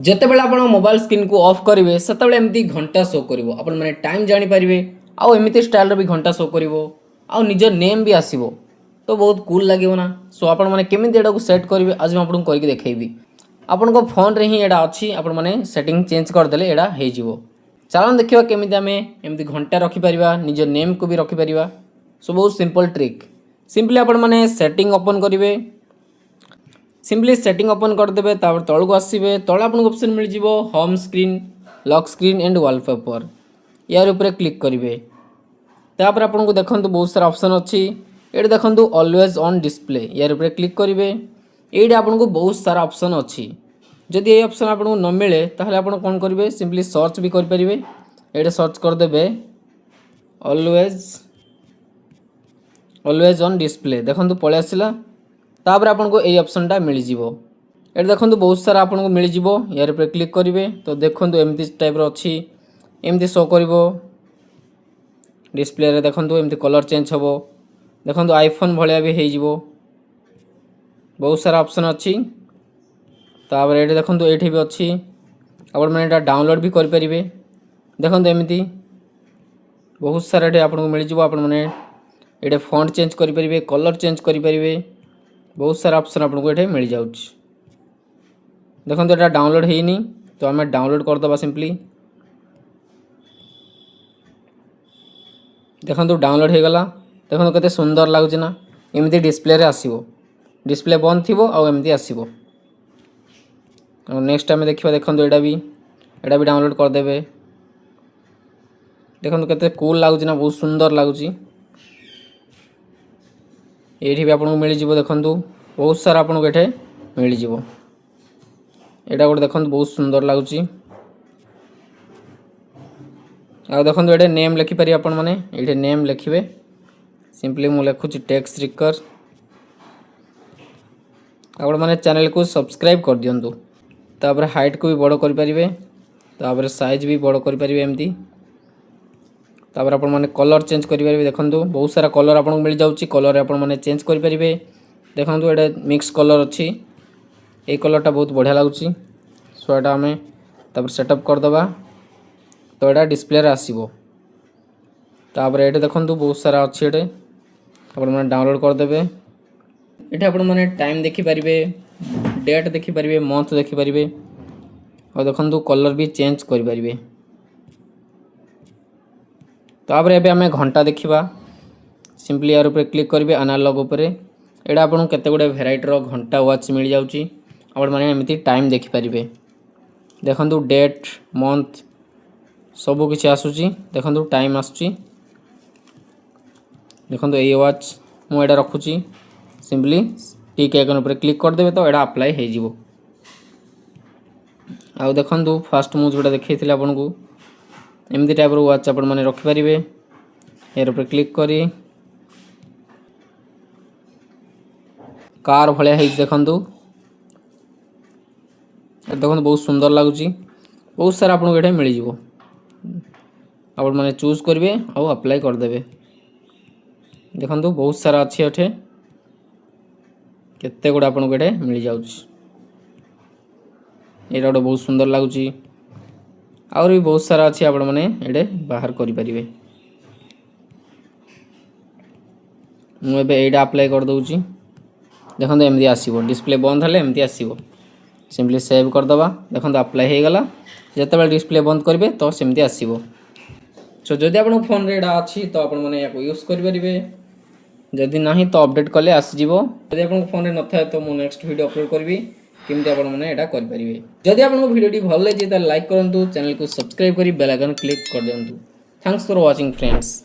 ଯେତେବେଳେ ଆପଣ mobile ସ୍କ୍ରିନ୍କୁ of କରିବେ ସେତେବେଳେ ଏମିତି ଘଣ୍ଟା ଶୋ କରିବ। ଆପଣମାନେ ଟାଇମ୍ ଜାଣିପାରିବେ ଆଉ ଏମିତି ଷ୍ଟାଇଲ୍ର ବି ଘଣ୍ଟା ଶୋ କରିବ ଆଉ ନିଜ ନେମ୍ ବି ଆସିବ। ତ ବହୁତ କୁଲ୍ ଲାଗିବ ନା। ସୋ ଆପଣମାନେ କେମିତି ଏଟାକୁ ସେଟ୍ କରିବେ ଆଜି ମୁଁ ଆପଣଙ୍କୁ କରିକି ଦେଖେଇବି। ଆପଣଙ୍କ ଫୋନ୍ରେ ହିଁ ଏଇଟା ଅଛି, ଆପଣମାନେ ସେଟିଂ ଚେଞ୍ଜ କରିଦେଲେ ଏଇଟା ହେଇଯିବ। ଚାଲନ୍ତୁ ଦେଖିବା କେମିତି ଆମେ ଏମିତି ଘଣ୍ଟା ରଖିପାରିବା, ନିଜ ନେମ୍କୁ ବି ରଖିପାରିବା। ସୋ ବହୁତ ସିମ୍ପଲ୍ ଟ୍ରିକ୍। ସିମ୍ପଲି ଆପଣମାନେ ସେଟିଂ ଓପନ୍ କରିବେ। सिंपली सेटिंग ओपन करदे तल को आसवे तले आपको ऑप्शन मिल जाव home screen, lock screen and wallpaper. यार ऊपर क्लिक करेंगे। तापर आपको देखो बहुत सारा ऑप्शन अच्छी। ये देखो ऑलवेज ऑन डिस्प्ले, यार ऊपर क्लिक करेंगे। ये आपको बहुत सारा ऑप्शन अच्छी। जदि ये ऑप्शन आपको न मिले ताहले आप कौन करेंगे, सिंपली सर्च भी करेंगे। ये सर्च करदे ऑलवेज ऑन डिस्प्ले, देखो पलि आसला। तापर आपको ये ऑप्शनटा मिल जाव। ये देखो बहुत सारा आपको मिल जाव। यार ऊपर क्लिक करेंगे तो देखो एमती टाइप अच्छी, एमती शो कर डिस्प्ले रे। देखो एमती कलर चेंज हम, देखो आईफोन भाया भी हो बहुत सारा ऑप्शन अच्छी। तापर ये देखो ये भी अच्छी, आपण मैंने डाउनलोड भी करेंगे। देखो एमती बहुत सारा ये आपको मिल जाव। आपण मैंने ये फॉन्ट चेंज करेंगे, कलर चेंज करेंगे। बहुत सारा ऑप्शन आपको ये मिल जाऊँ। देखो यहाँ डाउनलोड होनी तो आम डाउनलोड करदे सिंपली। देखो डाउनलोड हो गला। देखो केते सुंदर लगुच ना, एमती डिस्प्ले रे आसीबो। डिस्प्ले बंद थी आमती आसीबो। नेक्स्ट आम देखा, देखो यहाँ भी डाउनलोड करदे। देखो केते कूल लगुच ना, बहुत सुंदर लगुच। ये भी आपको मिल जाव। देखो बहुत सारा आपको ये मिल जाव। यहाँ गोटे देखो बहुत सुंदर लगुच। आ देखो ये नेम लिखिपारे आपण मैंने, ये नेम लिखे। सिंपली मुझे लिखुची टेक्स रिकर। आपण मैंने चैनल को सब्सक्राइब कर दिंतु। तापर हाइट को भी बड़ करेंगे, तापर साइज भी बड़ करेंगे एमती। तापर आपण मैंने कलर चेंज करेंगे। देखो बहुत सारा कलर आपको मिल जाऊँगी। कलर आप चेंज करेंगे। देखो ये मिक्स कलर अच्छी, ये कलरटा बहुत बढ़िया लगुच। सो यहाँ आम तापर सेटअप करदे तो यहाँ डिस्प्ले आसो। तापर ये देखो बहुत सारा अच्छी, ये आपने डाउनलोड करदे। ये आपण मैंने टाइम देखिपारे, डेट देखिपारे, मंथ देखिपारे और देखो कलर भी चेंज करेंगे। तापर एबे आम घंटा देखा। सिंपली यार ऊपर क्लिक करेंगे, एनालॉग उपर। यहाँ आपको केते गुडे भेराइटर घंटा वाच मिल जाऊँगी। आपण मैंने एमती टाइम देखिपारे। देखो डेट, मंथ सबू किसी आसूची। देखो टाइम आसूची। देखो ये वाच मुझे रखुची। सिंपली टिक आइकन उपर क्लिक करदे तो यहाँ अप्लाई हो। आउ देखो फास्ट मुझे जोटा देखी आपको एमती टाइप वाच आप रखिपारे। यार ऊपर क्लिक करी कार भाया देखो। देखो बहुत सुंदर लगुच। बहुत सारा आपको ये मिल जाव। आप मैंने चूज करेंगे और अप्लाई करदे। देखो बहुत सारा अच्छी अठे, केते गुड़ा आपको ये मिल जाऊँ। ये गोटे बहुत सुंदर लगुच। और भी बहुत सारा अच्छी आप मैंने बाहर करेंगे। मुझे ये अप्लाई कर दूँगी। देखो एमती आसो, डिस्प्ले बंद है एमती आसो। सिंपली सेव करदे। देखो अप्लाई हो गला। जिते डिस्प्ले बंद करेंगे तो सेमती आसो। सो जदि आप फोन रे अच्छी तो आप यूज करेंगे, जदि ना तो अपडेट कले आसीज। जदि आप फोन रे न था तो मुझे नेक्स्ट वीडियो अपलोड करी केमती करेंगे। जदि आपको वीडियो भल लगे तो लाइक करूँ, चैनल को सब्सक्राइब कर बेल आइकन क्लिक कर दिंतु। Thanks for watching friends.